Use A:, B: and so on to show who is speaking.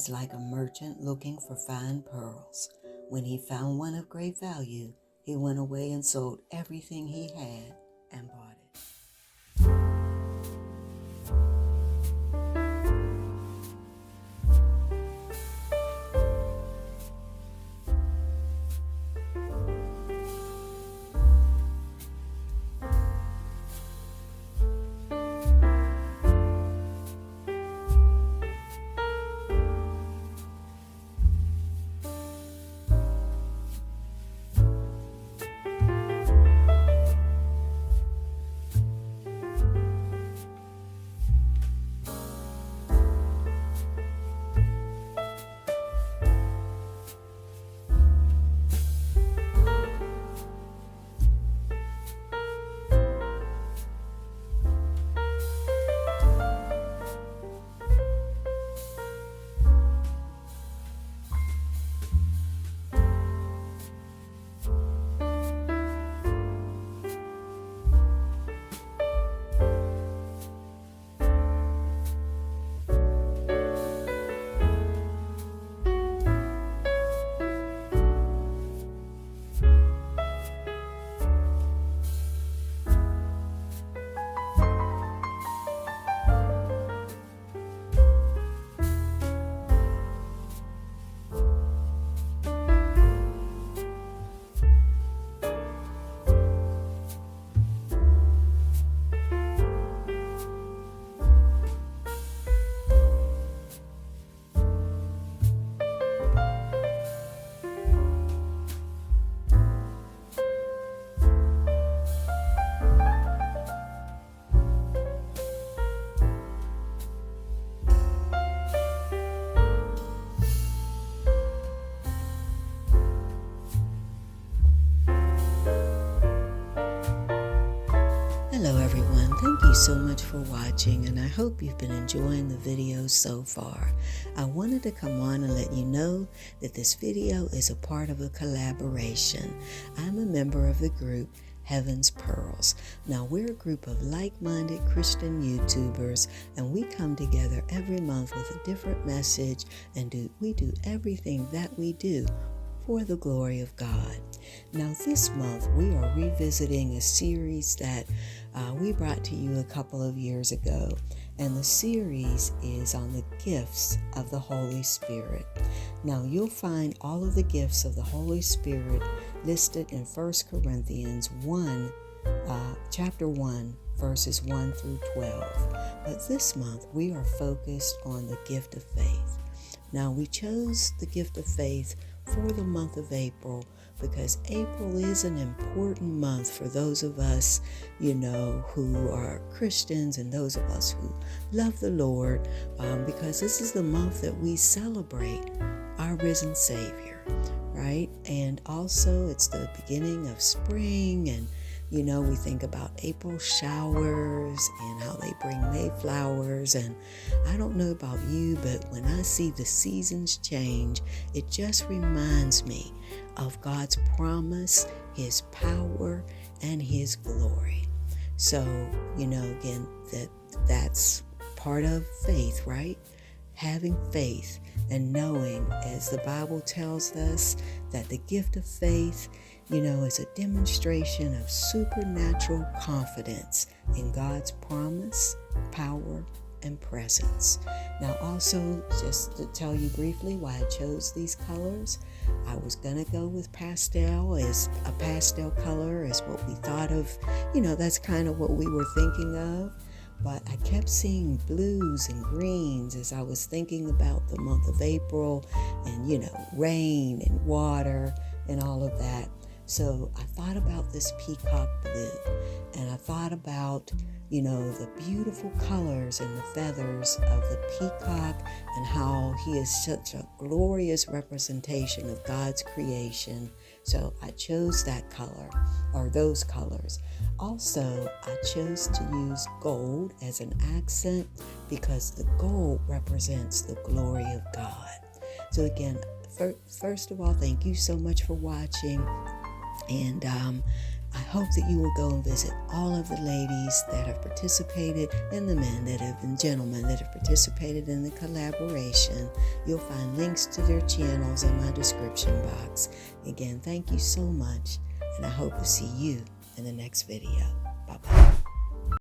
A: is like a merchant looking for fine pearls. When he found one of great value, he went away and sold everything he had and bought it. Hello everyone, thank you so much for watching, and I hope you've been enjoying the videos so far. I wanted to come on and let you know that this video is a part of a collaboration. I'm a member of the group Heaven's Pearls. Now we're a group of like-minded Christian YouTubers, and we come together every month with a different message, and we do everything that we do for the glory of God. Now this month we are revisiting a series that we brought to you a couple of years ago, and the series is on the gifts of the Holy Spirit. Now you'll find all of the gifts of the Holy Spirit listed in 1 Corinthians 1, chapter 1, verses 1 through 12. But this month we are focused on the gift of faith. Now we chose the gift of faith for the month of April because April is an important month for those of us, who are Christians, and those of us who love the Lord, because this is the month that we celebrate our risen Savior, right? And also it's the beginning of spring, and we think about April showers and how they bring Mayflowers. And I don't know about you, but when I see the seasons change, it just reminds me of God's promise, His power, and His glory. So, again, that's part of faith, right? Having faith and knowing, as the Bible tells us, that the gift of faith is a demonstration of supernatural confidence in God's promise, power, and presence. Now also, just to tell you briefly why I chose these colors, I was going to go with pastel as a pastel color as what we thought of, that's kind of what we were thinking of. But I kept seeing blues and greens as I was thinking about the month of April and, rain and water and all of that. So I thought about this peacock blue, and I thought about, the beautiful colors and the feathers of the peacock and how he is such a glorious representation of God's creation. So I chose that color, or those colors. Also, I chose to use gold as an accent because the gold represents the glory of God. So again, first of all, thank you so much for watching. And I hope that you will go and visit all of the ladies that have participated and the men that have and gentlemen that have participated in the collaboration. You'll find links to their channels in my description box. Again, thank you so much, and I hope to see you in the next video. Bye-bye.